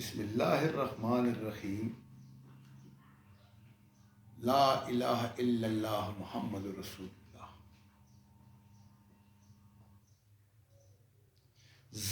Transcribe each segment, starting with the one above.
बिस्मिल्लाहिर्रहमानिर्रहीम। ला इलाहा इल्लल्लाह मुहम्मदुर रसूलुल्लाह। ज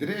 3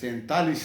47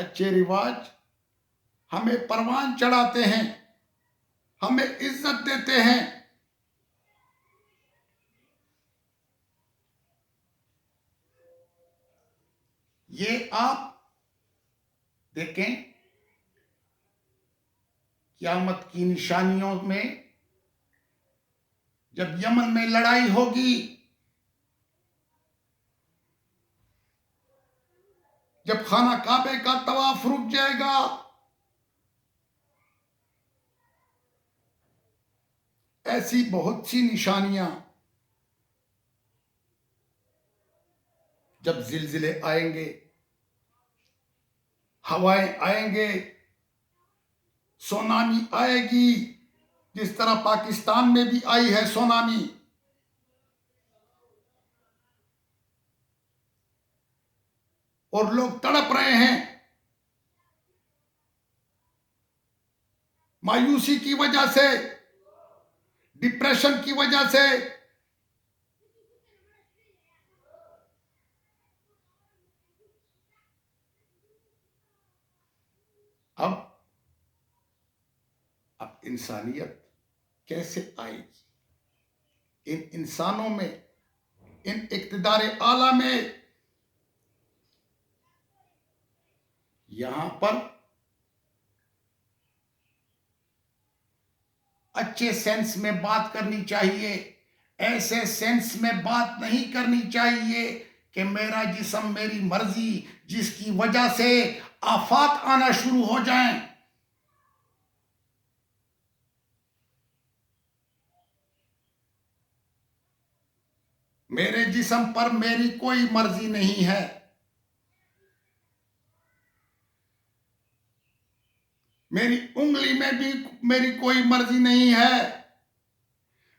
अच्छे रिवाज हमें परवान चढ़ाते हैं, हमें इज्जत देते हैं। ये आप देखें, क़यामत की निशानियों में जब यमन में लड़ाई होगी, जब खाना काबे का तवाफ रुक जाएगा, ऐसी बहुत सी निशानियां, जब जिलजिले आएंगे, हवाएं आएंगे, सुनामी आएगी, जिस तरह पाकिस्तान में भी आई है सुनामी, और लोग तड़प रहे हैं मायूसी की वजह से, डिप्रेशन की वजह से। अब इंसानियत कैसे आएगी? इन इंसानों में, इन इक़्तिदार आला में, यहां पर अच्छे सेंस में बात करनी चाहिए। ऐसे सेंस में बात नहीं करनी चाहिए कि मेरा जिस्म मेरी मर्जी, जिसकी वजह से आफात आना शुरू हो जाएं। मेरे जिस्म पर मेरी कोई मर्जी नहीं है। मेरी उंगली में भी मेरी कोई मर्जी नहीं है।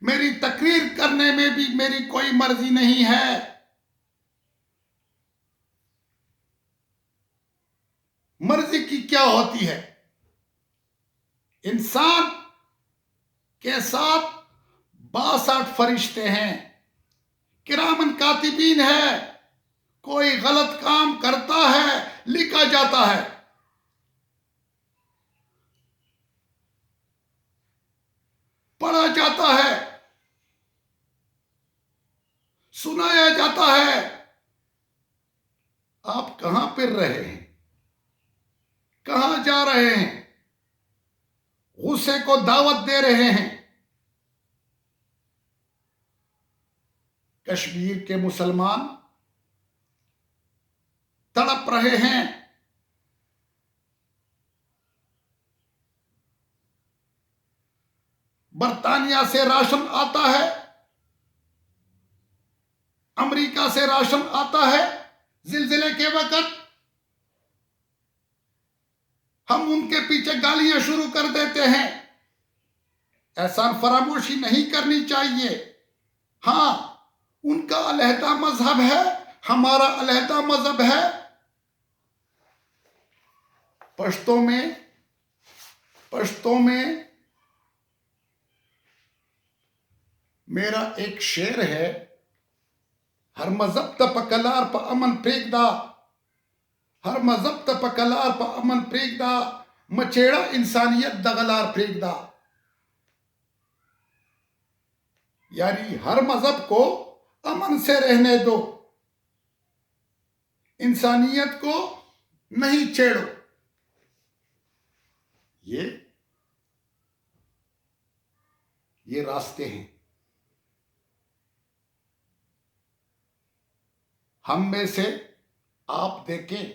मेरी तकरीर करने में भी मेरी कोई मर्जी नहीं है। मर्जी की क्या होती है? इंसान के साथ 62 फरिश्ते हैं, किरामन कातिबीन है। कोई गलत काम करता है, लिखा जाता है। पढ़ा जाता है, सुनाया जाता है। आप कहां फिर रहे हैं? कहां जा रहे हैं? गुस्से को दावत दे रहे हैं। कश्मीर के मुसलमान तड़प रहे हैं। बर्तानिया से राशन आता है, अमेरिका से राशन आता है। जिलजिले के वक्त हम उनके पीछे गालियां शुरू कर देते हैं। एहसान फरामोशी नहीं करनी चाहिए। हां, उनका अलहदा मजहब है, हमारा अलहदा मजहब है। पश्तो में मेरा एक शेर है, हर मजहब त पकलार प अमन प्रेगदा, हर मजहब त पकलार प अमन प्रेगदा, मचेड़ा इंसानियत दगलार प्रेगदा। यानी हर मजहब को अमन से रहने दो, इंसानियत को नहीं छेड़ो। ये रास्ते हैं। हम में से आप देखें,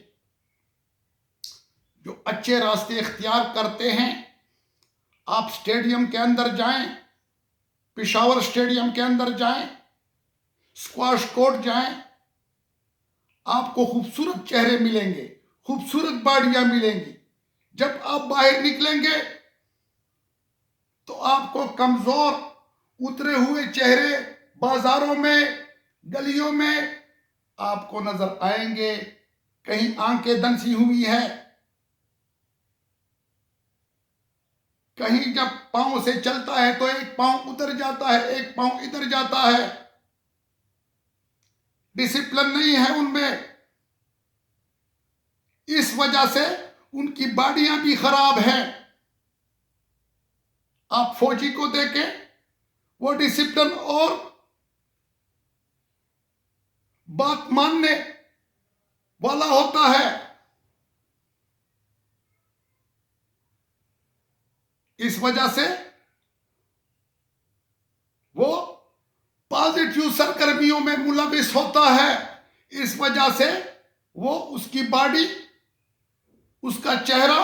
जो अच्छे रास्ते इख्तियार करते हैं, आप स्टेडियम के अंदर जाएं, पेशावर स्टेडियम के अंदर जाएं, स्क्वाश कोर्ट जाएं, आपको खूबसूरत चेहरे मिलेंगे, खूबसूरत बॉडियां मिलेंगी। जब आप बाहर निकलेंगे तो आपको कमजोर उतरे हुए चेहरे बाजारों में, गलियों में आपको नजर आएंगे। कहीं आंखें दंसी हुई है, कहीं जब पांव से चलता है तो एक पांव उधर जाता है, एक पांव इधर जाता है। डिसिप्लिन नहीं है उनमें। इस वजह से उनकी बॉडियां भी खराब हैं। आप फौजी को देखें, वो डिसिप्लिन और बात मानने वाला होता है। इस वजह से वो पॉजिटिव सरगर्मियों में मुलविस होता है। इस वजह से वो उसकी बॉडी, उसका चेहरा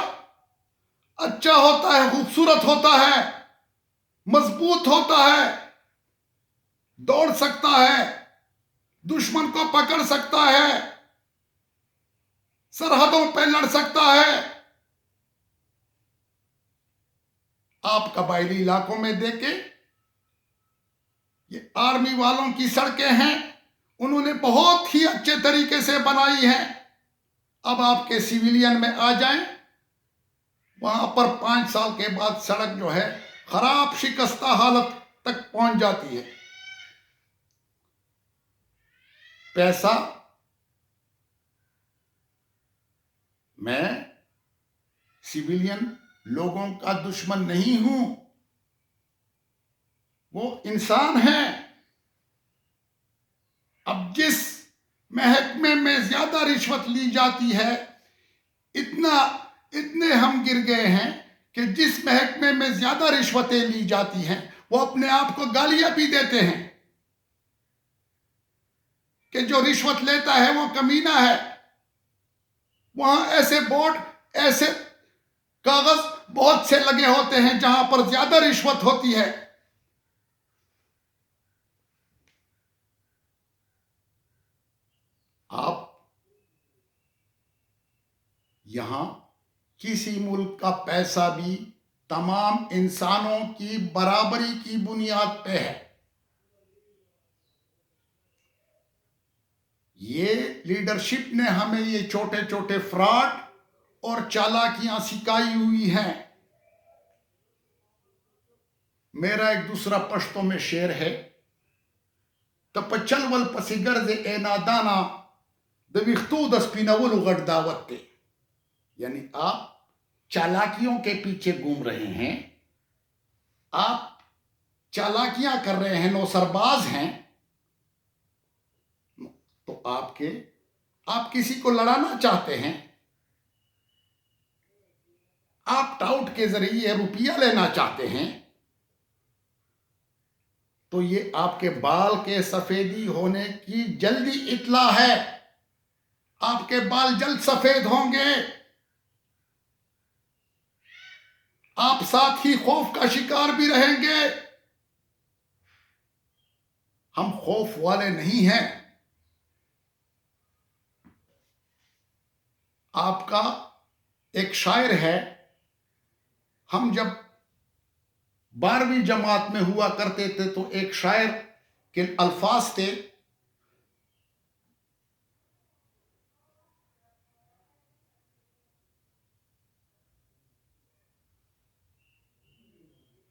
अच्छा होता है, खूबसूरत होता है, मजबूत होता है, दौड़ सकता है, दुश्मन को पकड़ सकता है, सरहदों पर लड़ सकता है। आप कबायली इलाकों में देखें, ये आर्मी वालों की सड़कें हैं, उन्होंने बहुत ही अच्छे तरीके से बनाई हैं। अब आपके सिविलियन में आ जाएं, वहां पर 5 साल के बाद सड़क जो है खराब शिकस्ता हालत तक पहुंच जाती है। पैसा, मैं सिविलियन लोगों का दुश्मन नहीं हूं, वो इंसान है। अब जिस महकमे में ज्यादा रिश्वत ली जाती है, इतने हम गिर गए हैं कि जिस महकमे में ज्यादा रिश्वतें ली जाती हैं, वो अपने आप को गालियां भी देते हैं कि जो रिश्वत लेता है वो कमीना है। वहां ऐसे बोर्ड, ऐसे कागज बहुत से लगे होते हैं जहां पर ज्यादा रिश्वत होती है। आप यहां किसी मुल्क का पैसा भी तमाम इंसानों की बराबरी की बुनियाद पे है। ये लीडरशिप ने हमें ये छोटे छोटे फ्रॉड और चालाकियां सिखाई हुई हैं। मेरा एक दूसरा पश्तो में शेर है, तपचल वल पसिगर जे ए नादाना दविख्तू दस्पिनवल गड्डावत्ते। यानी आप चालाकियों के पीछे घूम रहे हैं, आप चालाकियां कर रहे हैं, नौसरबाज हैं, तो आप किसी को लड़ाना चाहते हैं, आप टाउट के जरिए रुपया लेना चाहते हैं, तो ये आपके बाल के सफेदी होने की जल्दी इतला है। आपके बाल जल्द सफेद होंगे। आप साथ ही खौफ का शिकार भी रहेंगे। हम खौफ वाले नहीं हैं। आपका एक शायर है, हम जब 12वीं जमात में हुआ करते थे तो एक शायर के अल्फाज थे,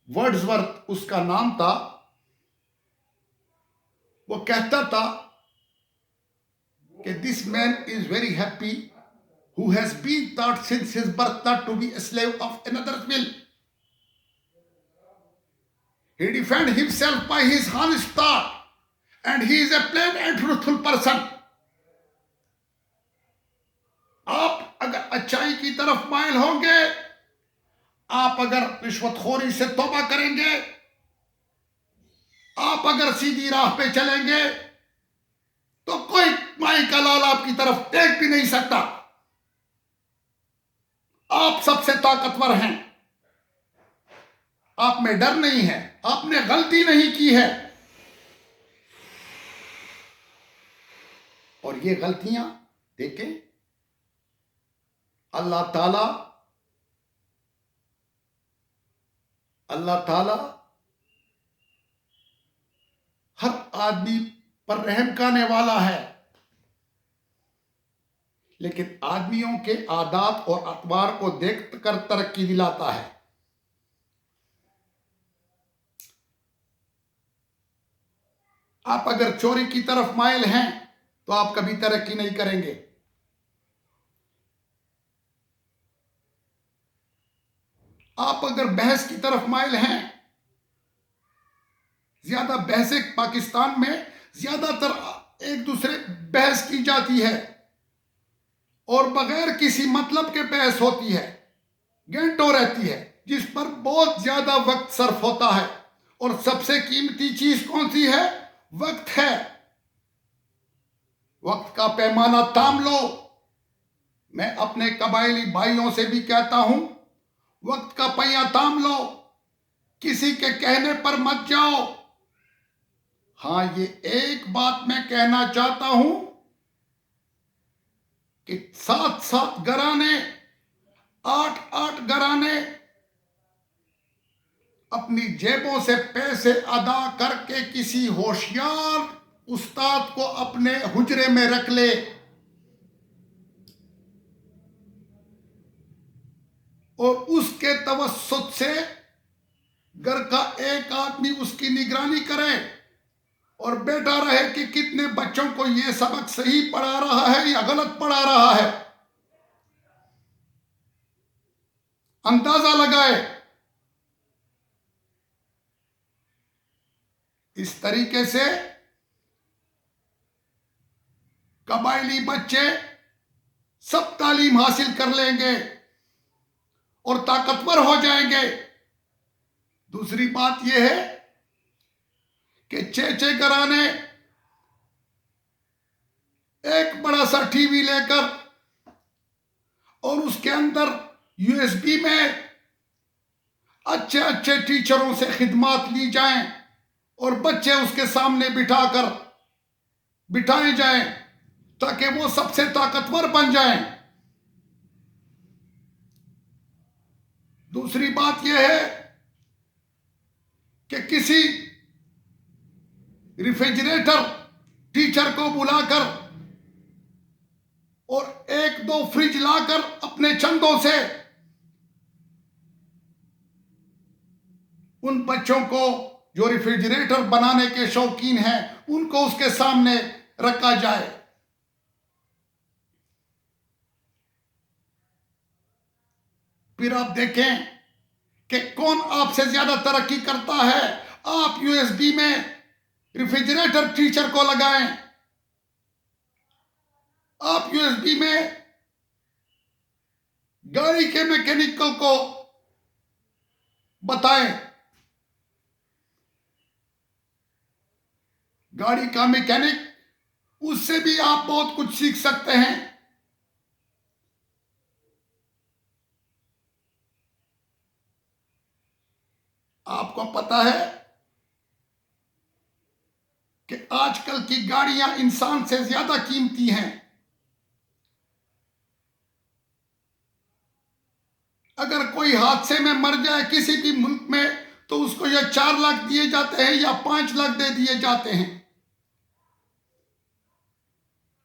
वर्ड्सवर्थ उसका नाम था। वो कहता था कि this man is very happy who has been taught since his birth not to be a slave of another's will. He defends himself by his honest thought and he is a plain and truthful person. आप अगर अच्छाई की तरफ mile होंगे, आप अगर रिश्वतखोरी से तौबा करेंगे, आप अगर सीधी राह पे चलेंगे, तो कोई माई का लाल आपकी तरफ देख भी नहीं सकता। आप सबसे ताकतवर हैं। आप में डर नहीं है, आपने गलती नहीं की है। और ये गलतियां देखें, अल्लाह ताला हर आदमी पर रहम करने वाला है, लेकिन आदमियों के आदात और अतवार को देख कर तरक्की दिलाता है। आप अगर चोरी की तरफ माइल हैं तो आप कभी तरक्की नहीं करेंगे। आप अगर बहस की तरफ माइल हैं, ज्यादा बहसें पाकिस्तान में ज्यादातर एक दूसरे बहस की जाती है और बगैर किसी मतलब के बहस होती है, घंटों रहती है, जिस पर बहुत ज्यादा वक्त सर्फ होता है। और सबसे कीमती चीज कौन सी है? वक्त है। वक्त का पैमाना थाम लो। मैं अपने कबायली भाइयों से भी कहता हूं, वक्त का पहिया थाम लो, किसी के कहने पर मत जाओ। हां, ये एक बात मैं कहना चाहता हूं कि 7-7 घराने, 8-8 घराने अपनी जेबों से पैसे अदा करके किसी होशियार उस्ताद को अपने हुजरे में रख ले और उसके तवस्सुत से घर का एक आदमी उसकी निगरानी करे और बैठा रहे कि कितने बच्चों को यह सबक सही पढ़ा रहा है या गलत पढ़ा रहा है, अंदाजा लगाए। इस तरीके से कबायली बच्चे सब तालीम हासिल कर लेंगे और ताकतवर हो जाएंगे। दूसरी बात यह है कि चेचे घराने एक बड़ा सा टीवी लेकर और उसके अंदर यूएसबी में अच्छे अच्छे टीचरों से खिदमात ली जाएं और बच्चे उसके सामने बिठाए जाएं ताकि वो सबसे ताकतवर बन जाएं। दूसरी बात यह है कि किसी रेफ्रिजरेटर टीचर को बुलाकर और 1-2 फ्रिज लाकर अपने चंदों से उन बच्चों को जो रेफ्रिजरेटर बनाने के शौकीन हैं उनको उसके सामने रखा जाए। फिर आप देखें कि कौन आपसे ज्यादा तरक्की करता है। आप यूएसबी में रेफ्रिजरेटर टीचर को लगाएं, आप यूएसबी में गाड़ी के मैकेनिकल को बताएं। गाड़ी का मैकेनिक, उससे भी आप बहुत कुछ सीख सकते हैं। आपको पता है कि आजकल की गाड़ियां इंसान से ज्यादा कीमती हैं। अगर कोई हादसे में मर जाए किसी भी मुल्क में तो उसको या 4 लाख दिए जाते हैं या 5 लाख दे दिए जाते हैं,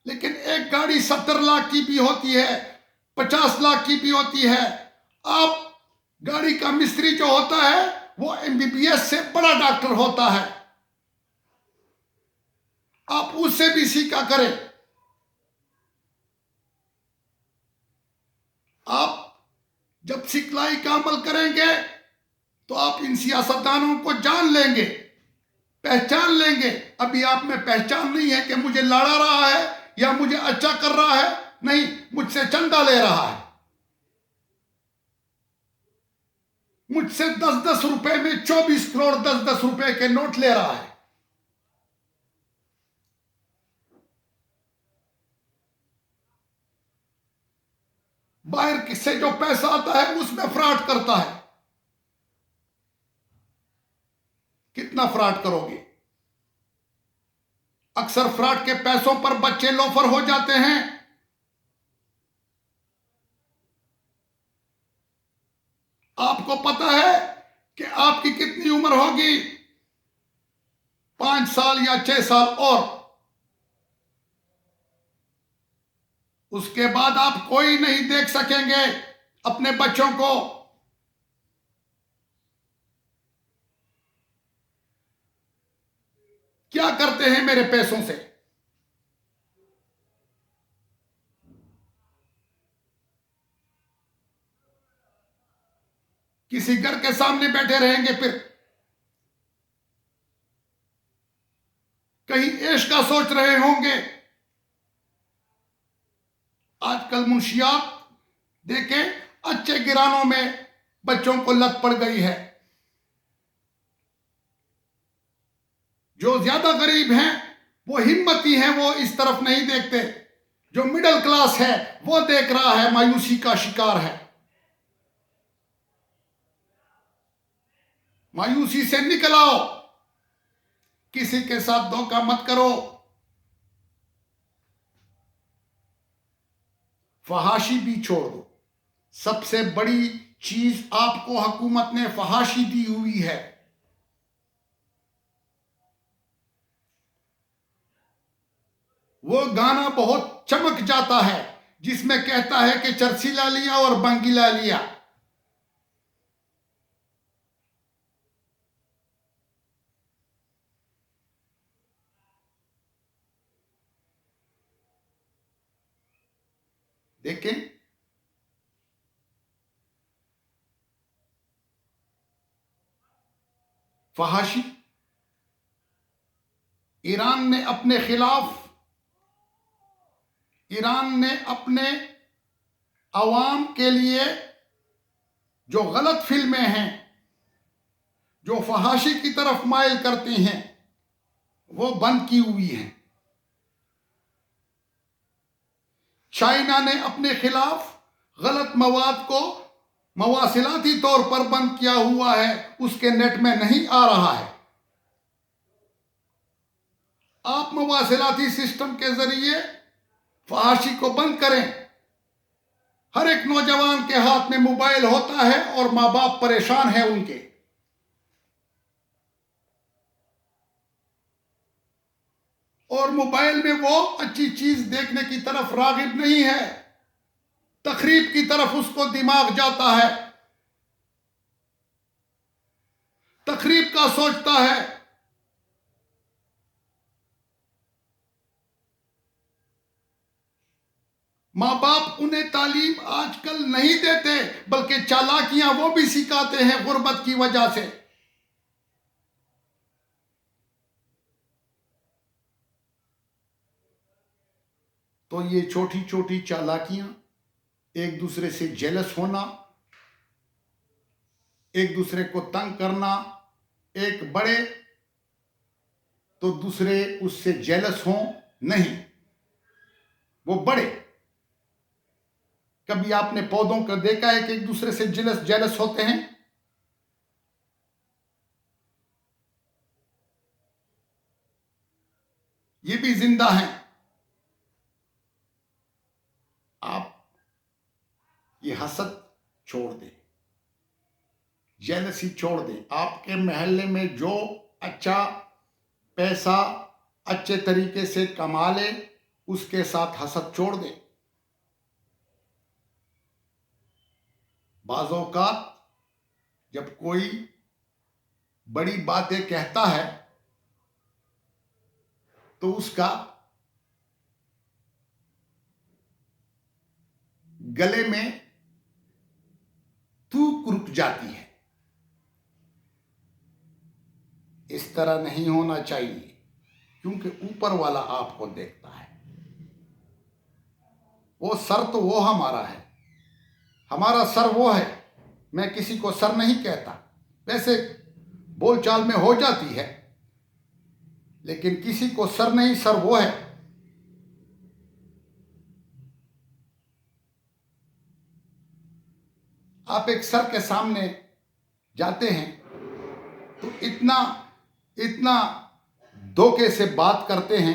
लेकिन एक गाड़ी 70 लाख की भी होती है, 50 लाख की भी होती है। आप गाड़ी का मिस्त्री जो होता है वो एमबीबीएस से बड़ा डॉक्टर होता है, आप उससे भी सीखा करें। आप जब सिखलाई का अमल करेंगे तो आप इन सियासतदानों को जान लेंगे, पहचान लेंगे। अभी आप में पहचान नहीं है कि मुझे लड़ा रहा है या मुझे अच्छा कर रहा है, नहीं, मुझसे चंदा ले रहा है। मुझसे 10-10 रुपए में 24 करोड़ 10-10 रुपए के नोट ले रहा है। बाहर से जो पैसा आता है उसमें फ्रॉड करता है। कितना फ्रॉड करोगे? अक्सर फ्रॉड के पैसों पर बच्चे लोफर हो जाते हैं। आपको पता है कि आपकी कितनी उम्र होगी? 5 साल या 6 साल और उसके बाद आप कोई नहीं देख सकेंगे अपने बच्चों को। क्या करते हैं मेरे पैसों से? किसी घर के सामने बैठे रहेंगे, फिर कहीं ऐश का सोच रहे होंगे। आजकल मुंशियात देखें, अच्छे गिरानों में बच्चों को लत पड़ गई है। जो ज्यादा गरीब हैं वो हिम्मती हैं, वो इस तरफ नहीं देखते। जो मिडिल क्लास है वो देख रहा है, मायूसी का शिकार है। मायूसी से निकल आओ, किसी के साथ धोखा मत करो। फहाशी भी छोड़ दो। सबसे बड़ी चीज आपको हुकूमत ने फहाशी दी हुई है। वो गाना बहुत चमक जाता है जिसमें कहता है कि चरसी ला लिया और बंगी ला लिया। देखें, फहाशी ईरान ने अपने खिलाफ, ईरान ने अपने अवाम के लिए जो गलत फिल्में हैं, जो फहाशी की तरफ माइल करती हैं, वो बंद की हुई हैं। चाइना ने अपने खिलाफ गलत मवाद को मवासिलाती तौर पर बंद किया हुआ है, उसके नेट में नहीं आ रहा है। आप मवासिलाती सिस्टम के जरिए फहाशी को बंद करें। हर एक नौजवान के हाथ में मोबाइल होता है और मां बाप परेशान है उनके। और मोबाइल में वो अच्छी चीज देखने की तरफ रागिब नहीं है, तकरीब की तरफ उसको दिमाग जाता है, तकरीब का सोचता है। मां बाप उन्हें तालीम आजकल नहीं देते, बल्कि चालाकियां वो भी सिखाते हैं गुर्बत की वजह से। तो ये छोटी छोटी चालाकियां, एक दूसरे से जेलस होना, एक दूसरे को तंग करना, एक बड़े तो दूसरे उससे जेलस हों, नहीं, वो बड़े। कभी आपने पौधों को देखा है कि एक दूसरे से जेलस जेलस होते हैं? ये भी जिंदा हैं। आप ये हसद छोड़ दें, जेलसी छोड़ दें। आपके महल्ले में जो अच्छा पैसा अच्छे तरीके से कमा ले, उसके साथ हसद छोड़ दें। बाज़ औक़ात जब कोई बड़ी बातें कहता है तो उसका गले में थूक रुक जाती है। इस तरह नहीं होना चाहिए, क्योंकि ऊपर वाला आपको देखता है। वो सर तो वो हमारा है, हमारा सर वो है। मैं किसी को सर नहीं कहता, वैसे बोलचाल में हो जाती है, लेकिन किसी को सर नहीं, सर वो है। आप एक सर के सामने जाते हैं तो इतना इतना धोखे से बात करते हैं,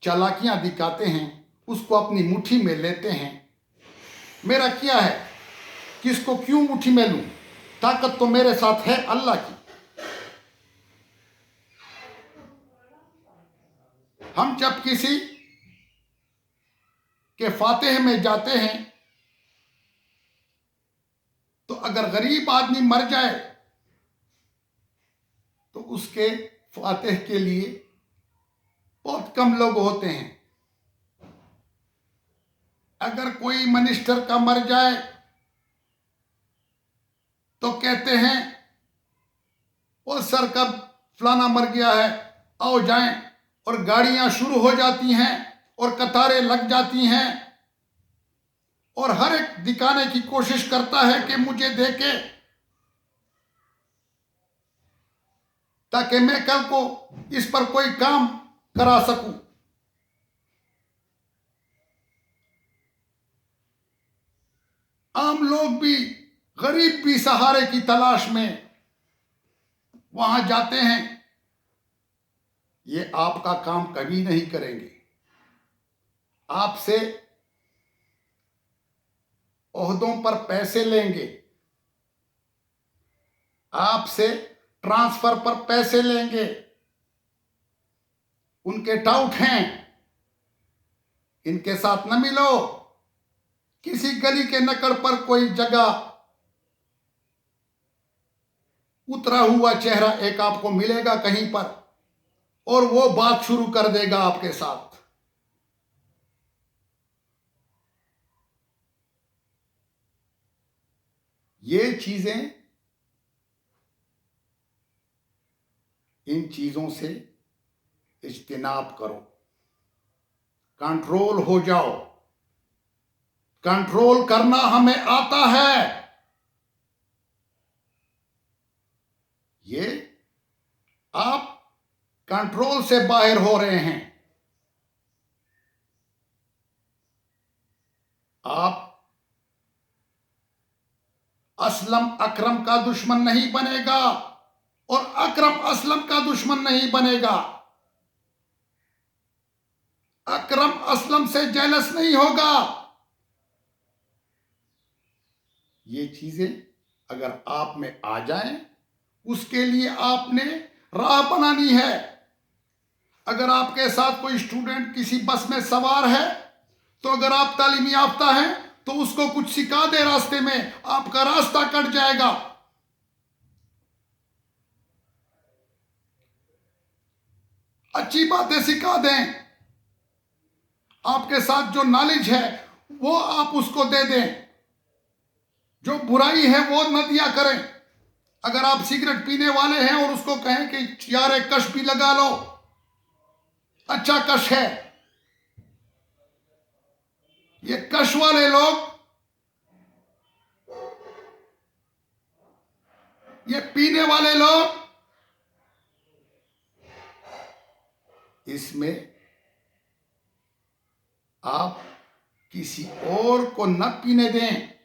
चालाकियां दिखाते हैं, उसको अपनी मुट्ठी में लेते हैं। मेरा क्या है, किसको क्यों मुट्ठी में लूं? ताकत तो मेरे साथ है अल्लाह की। हम जब किसी के फातिह में जाते हैं तो अगर गरीब आदमी मर जाए तो उसके फातिह के लिए बहुत कम लोग होते हैं। अगर कोई मिनिस्टर का मर जाए तो कहते हैं वो सर कब फलाना मर गया है, आओ जाएं, और गाड़ियां शुरू हो जाती हैं और कतारें लग जाती हैं और हर एक दिखाने की कोशिश करता है कि मुझे देखे, ताकि मैं कल को इस पर कोई काम करा सकूं। आम लोग भी, गरीब भी सहारे की तलाश में वहां जाते हैं। ये आपका काम कभी नहीं करेंगे, आपसे ओहदों पर पैसे लेंगे, आपसे ट्रांसफर पर पैसे लेंगे, उनके टाउट हैं, इनके साथ न मिलो। किसी गली के नकड़ पर कोई जगह उतरा हुआ चेहरा एक आपको मिलेगा कहीं पर, और वो बात शुरू कर देगा आपके साथ। ये चीजें, इन चीजों से इज्तिनाब करो, कंट्रोल हो जाओ। कंट्रोल करना हमें आता है। ये आप कंट्रोल से बाहर हो रहे हैं। आप असलम अकरम का दुश्मन नहीं बनेगा और अकरम असलम का दुश्मन नहीं बनेगा। अकरम असलम से जेलस नहीं होगा। ये चीजें अगर आप में आ जाएं, उसके लिए आपने राह बनानी है। अगर आपके साथ कोई स्टूडेंट किसी बस में सवार है, तो अगर आप तालीमी याफ्ता हैं तो उसको कुछ सिखा दे रास्ते में, आपका रास्ता कट जाएगा। अच्छी बातें सिखा दें। आपके साथ जो नॉलेज है वो आप उसको दे दें। जो बुराई है वो न दिया करें। अगर आप सिगरेट पीने वाले हैं और उसको कहें कि यार एक कश भी लगा लो, अच्छा कश है, ये कश वाले लोग, ये पीने वाले लोग, इसमें आप किसी और को न पीने दें,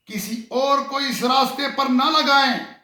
किसी और को इस रास्ते पर न लगाएं।